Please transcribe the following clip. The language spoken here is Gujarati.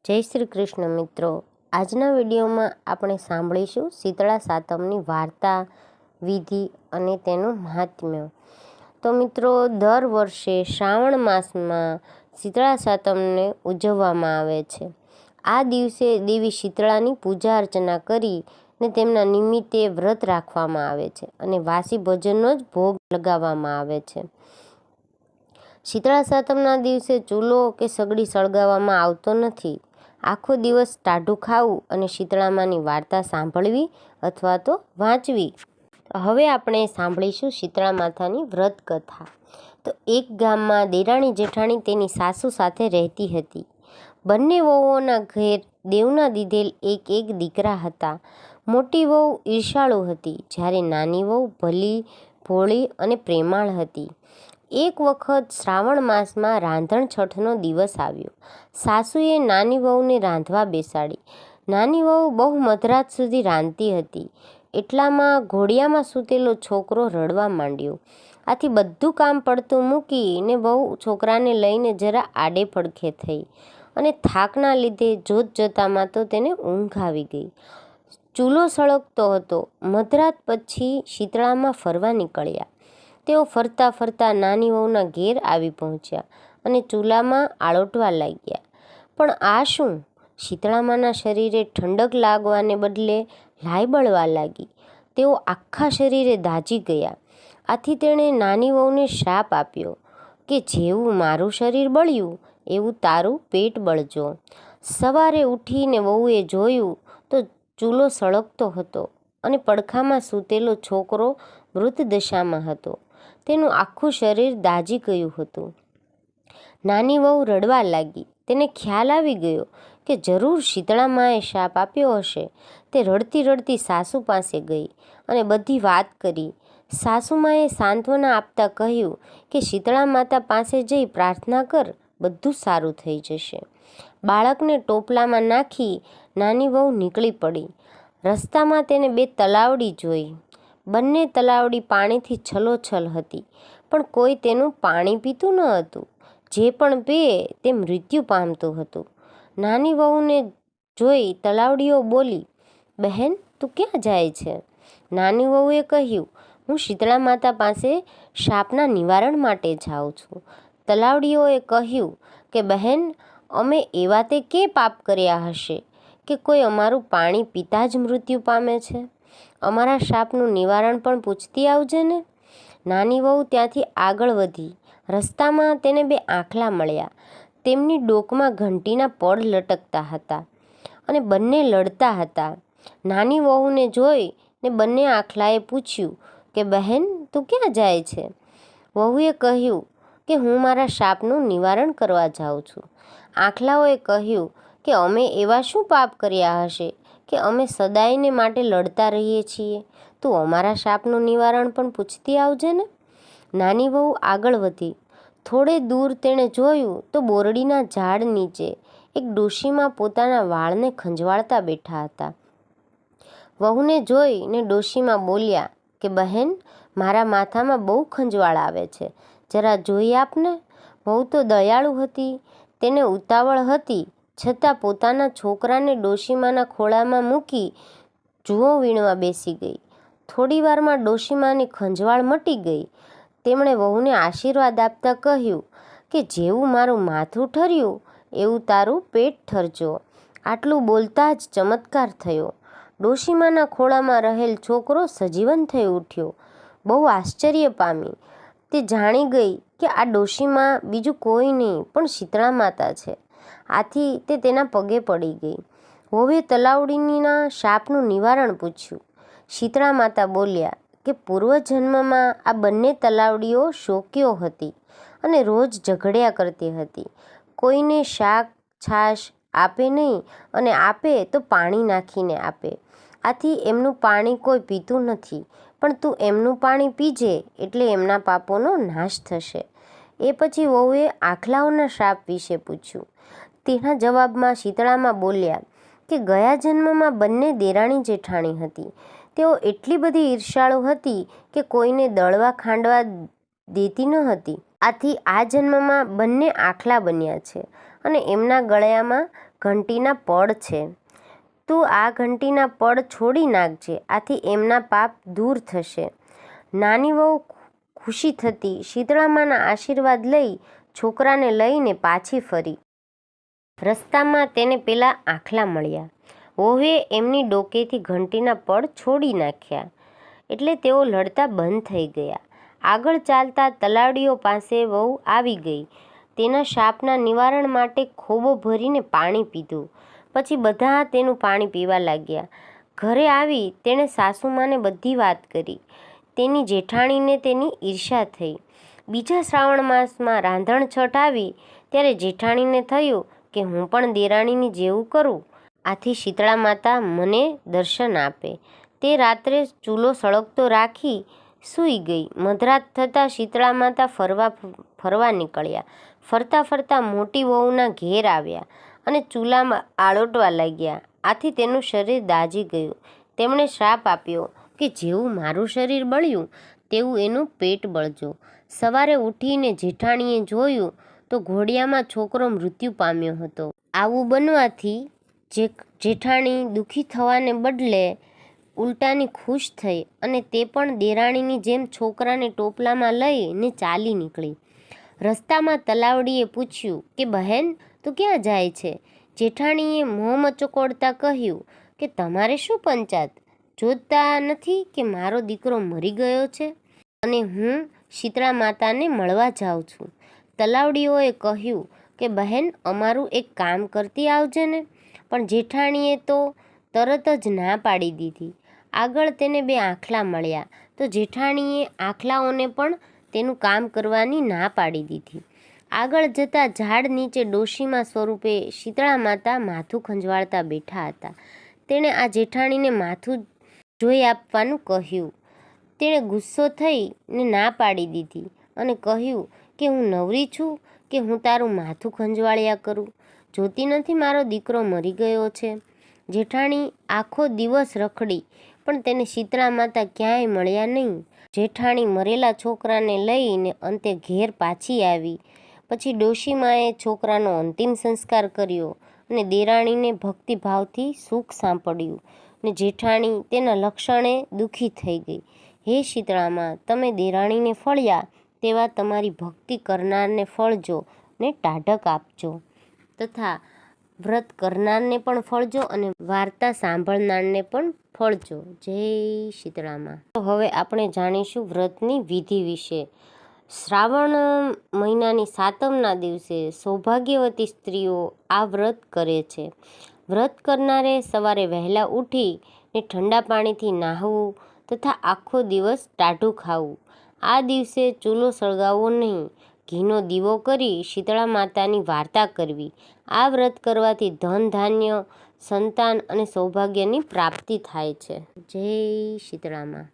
જય શ્રી કૃષ્ણ મિત્રો, આજના વિડીયોમાં આપણે સાંભળીશું શીતળા સાતમની વાર્તા, વિધિ અને તેનું મહાત્મ્ય। તો મિત્રો, દર વર્ષે શ્રાવણ માસમાં શીતળા સાતમને ઉજવવામાં આવે છે। આ દિવસે દેવી શીતળાની પૂજા અર્ચના કરીને તેમના નિમિત્તે વ્રત રાખવામાં આવે છે અને વાસી ભોજનનો જ ભોગ લગાવવામાં આવે છે। શીતળા સાતમના દિવસે ચૂલો કે સગડી સળગાવવામાં આવતો નથી। આખો દિવસ ટાઢું ખાવું અને શીતળામાની વાર્તા સાંભળવી અથવા તો વાંચવી। હવે આપણે સાંભળીશું શીતળા માતાની વ્રત કથા। તો એક ગામમાં દેરાણી જેઠાણી તેની સાસુ સાથે રહેતી હતી। બંને વહુઓના ઘેર દેવના દીધેલ એક દીકરા હતા। મોટી વહુ ઈર્ષાળુ હતી, જ્યારે નાની વહુ ભલી, ભોળી અને પ્રેમાળ હતી। એક વખત શ્રાવણ માસમાં રાંધણ છઠનો દિવસ આવ્યો। સાસુએ નાની વહુને રાંધવા બેસાડી। નાની વહુ બહુ મધરાત સુધી રાંધતી હતી। એટલામાં ઘોડિયામાં સૂતેલો છોકરો રડવા માંડ્યો। આથી બધું કામ પડતું મૂકીને વહુ છોકરાને લઈને જરા આડે પડખે થઈ અને થાકના લીધે જોત જોતામાં તો તેને ઊંઘ આવી ગઈ। ચૂલો સળગતો હતો। મધરાત પછી શીતળામાં ફરવા નીકળ્યા। તેઓ ફરતા ફરતા નાની વહુના ઘેર આવી પહોંચ્યા અને ચૂલામાં આળોટવા લાગ્યા। પણ આ શું? શીતળામાના શરીરે ઠંડક લાગવાને બદલે લાઈ બળવા લાગી। તેઓ આખા શરીરે દાઝી ગયા। આથી તેણે નાની વહુને શ્રાપ આપ્યો કે જેવું મારું શરીર બળ્યું એવું તારું પેટ બળજો। સવારે ઉઠીને વહુએ જોયું તો ચૂલો સળગતો હતો અને પડખામાં સૂતેલો છોકરો મૃત દશામાં હતો। તેનું આખું શરીર દાઝી ગયું હતું। નાની વહુ રડવા લાગી। તેને ખ્યાલ આવી ગયો કે જરૂર શીતળામાએ શાપ આપ્યો હશે। તે રડતી રડતી સાસુ પાસે ગઈ અને બધી વાત કરી। સાસુમાએ સાંત્વના આપતા કહ્યું કે શીતળા માતા પાસે જઈ પ્રાર્થના કર, બધું સારું થઈ જશે। બાળકને ટોપલામાં નાખી નાની વહુ નીકળી પડી। રસ્તામાં તેને બે તલાવડી જોઈ। બંને તલાવડી પાણીથી છલોછલ હતી, પણ કોઈ તેનું પાણી પીતું ન હતું। જે પણ પીએ તે મૃત્યુ પામતું હતું। નાની વહુને જોઈ તલાવડીઓ બોલી, બહેન, તું ક્યાં જાય છે? નાની વહુએ કહ્યું, હું શીતળા માતા પાસે શાપના નિવારણ માટે જાઉં છું। તલાવડીઓએ કહ્યું કે બહેન, અમે એવા તે કે પાપ કર્યા હશે કે કોઈ અમારું પાણી પીતા જ મૃત્યુ પામે છે? અમારા શાપનું નિવારણ પણ પૂછતી આવજે ને। નાની વહુ ત્યાંથી આગળ વધી। રસ્તામાં તેને બે આંખલા મળ્યા। તેમની ડોકમાં ઘંટીના પડ લટકતા હતા અને બંને લડતા હતા। નાની વહુને જોઈને બંને આંખલાએ પૂછ્યું કે બહેન, તું ક્યાં જાય છે? વહુએ કહ્યું કે હું મારા શાપનું નિવારણ કરવા જાઉં છું। આંખલાઓએ કહ્યું કે અમે એવા શું પાપ કર્યા હશે કે અમે સદાયને માટે લડતા રહીએ છીએ? તું અમારા શાપનું નિવારણ પણ પૂછતી આવજે ને। નાની વહુ આગળ વધી। થોડે દૂર તેણે જોયું તો બોરડીના ઝાડ નીચે એક ડોશીમાં પોતાના વાળને ખંજવાળતા બેઠા હતા। વહુને જોઈને ડોશીમાં બોલ્યા કે બહેન, મારા માથામાં બહુ ખંજવાળ આવે છે, જરા જોઈ આપને। વહુ તો દયાળુ હતી। તેને ઉતાવળ હતી છતાં પોતાના છોકરાને ડોશીમાના ખોળામાં મૂકી જુઓ વીણવા બેસી ગઈ। થોડી વારમાં ડોશીમાની ખંજવાળ મટી ગઈ। તેમણે વહુને આશીર્વાદ આપતા કહ્યું કે જેવું મારું માથું ઠર્યું એવું તારું પેટ ઠરજો। આટલું બોલતા જ ચમત્કાર થયો। ડોશીમાના ખોળામાં રહેલ છોકરો સજીવન થઈ ઉઠ્યો। બહુ આશ્ચર્ય પામી। તે જાણી ગઈ કે આ ડોશીમા બીજું કોઈ નહીં પણ શીતળા માતા છે। આથી તે તેના પગે પડી ગઈ। વહુએ તલાવડીના શાપનું નિવારણ પૂછ્યું। શીતળા માતા બોલ્યા કે પૂર્વજન્મમાં આ બંને તલાવડીઓ શોકીઓ હતી અને રોજ ઝઘડ્યા કરતી હતી। કોઈને શાક છાશ આપે નહીં અને આપે તો પાણી નાખીને આપે। આથી એમનું પાણી કોઈ પીતું નથી, પણ તું એમનું પાણી પીજે એટલે એમના પાપોનો નાશ થશે। એ પછી વહુએ આંખલાઓના શાપ વિશે પૂછ્યું। તેના જવાબમાં શીતળામાં બોલ્યા કે ગયા જન્મમાં બંને દેરાણી જેઠાણી હતી। તેઓ એટલી બધી ઈર્ષાળુ હતી કે કોઈને દળવા ખાંડવા દેતી ન હતી। આથી આ જન્મમાં બંને આંખલા બન્યા છે અને એમના ગળામાં ઘંટીના પડ છે. તું આ ઘંટીના પડ છોડી નાખજે, આથી એમના પાપ દૂર થશે. નાની વહુ ખુશી થતી શીતળામાના આશીર્વાદ લઈ છોકરાને લઈને પાછી ફરી. રસ્તામાં તેને પેલા આખલા મળ્યા. વહુએ એમની ડોકેથી ઘંટીના પડ છોડી નાખ્યા એટલે તેઓ લડતા બંધ થઈ ગયા. આગળ ચાલતા તલાવડીઓ પાસે વહુ આવી ગઈ. તેના શાપના નિવારણ માટે ખોબો ભરીને પાણી પીધું. પછી બધા તેનું પાણી પીવા લાગ્યા. ઘરે આવી તેણે સાસુમાને બધી વાત કરી. તેની જેઠાણીને તેની ઈર્ષા થઈ. બીજા શ્રાવણ માસમાં રાંધણછઠ આવી ત્યારે જેઠાણીને થયું કે હું પણ દેરાણીની જેવું કરું, આથી શીતળા માતા મને દર્શન આપે. તે રાત્રે ચૂલો સળગતો રાખી સૂઈ ગઈ. મધરાત થતાં શીતળા માતા ફરવા નીકળ્યા. ફરતા ફરતા મોટી વહુના ઘેર આવ્યા અને ચૂલામાં આળોટવા લાગ્યા. આથી તેનું શરીર દાઝી ગયું. તેમણે શ્રાપ આપ્યો કે જેવું મારું શરીર બળ્યું તેવું એનું પેટ બળજો. સવારે ઉઠીને જેઠાણીએ જોયું તો ઘોડિયામાં છોકરો મૃત્યુ પામ્યો હતો. આવું બનવાથી જેઠાણી દુઃખી થવાને બદલે ઉલટાની ખુશ થઈ અને તે પણ દેરાણીની જેમ છોકરાને ટોપલામાં લઈને ચાલી નીકળી. રસ્તામાં તલાવડીએ પૂછ્યું કે બહેન તું ક્યાં જાય છે? જેઠાણીએ મોં મચકોડતા કહ્યું કે તમારે શું પંચાત? જોતા નથી કે મારો દીકરો મરી ગયો છે અને હું શીતળા માતાને મળવા જાઉં છું. તલાવડીઓએ કહ્યું કે બહેન અમારું એક કામ કરતી આવજે ને. પણ જેઠાણીએ તો તરત જ ના પાડી દીધી. આગળ તેને બે આખલા મળ્યા તો જેઠાણીએ આખલાઓને પણ તેનું કામ કરવાની ના પાડી દીધી. આગળ જતાં ઝાડ નીચે ડોશીમા સ્વરૂપે શીતળા માતા માથું ખંજવાળતા બેઠા હતા. તેણે આ જેઠાણીને માથું જોઈ આપવાનું કહ્યું. તેણે ગુસ્સો થઈને ના પાડી દીધી અને કહ્યું કે હું નવરી છું કે હું તારું માથું ખંજવાળ્યા કરું? જોતી નથી મારો દીકરો મરી ગયો છે? જેઠાણી આખો દિવસ રખડી પણ તેને શીતળા માતા ક્યાંય મળ્યા નહીં. જેઠાણી મરેલા છોકરાને લઈને અંતે ઘેર પાછી આવી. પછી ડોશીમાએ છોકરાનો અંતિમ સંસ્કાર કર્યો અને દેરાણીને ભક્તિભાવથી સુખ સાંપડ્યું ને જેઠાણી તેના લક્ષણે દુઃખી થઈ ગઈ. હે શીતળામાં, તમે દેરાણીને ફળ્યા તેવા તમારી ભક્તિ કરનારને ફળજો ને ટાઢક આપજો, તથા વ્રત કરનારને પણ ફળજો અને વાર્તા સાંભળનારને પણ ફળજો. જય શીતળામાં. તો હવે આપણે જાણીશું વ્રતની વિધિ વિશે. શ્રાવણ મહિનાની સાતમના દિવસે સૌભાગ્યવતી સ્ત્રીઓ આ વ્રત કરે છે. વ્રત કરનારે સવારે વહેલા ઉઠી ને ઠંડા પાણીથી નાહવું તથા આખો દિવસ ટાઢું ખાવું. આ દિવસે ચૂલો સળગાવવો નહીં. ઘીનો દીવો કરી શીતળા માતાની વાર્તા કરવી. આ વ્રત કરવાથી ધન ધાન્ય, સંતાન અને સૌભાગ્યની પ્રાપ્તિ થાય છે. જય શીતળામાં.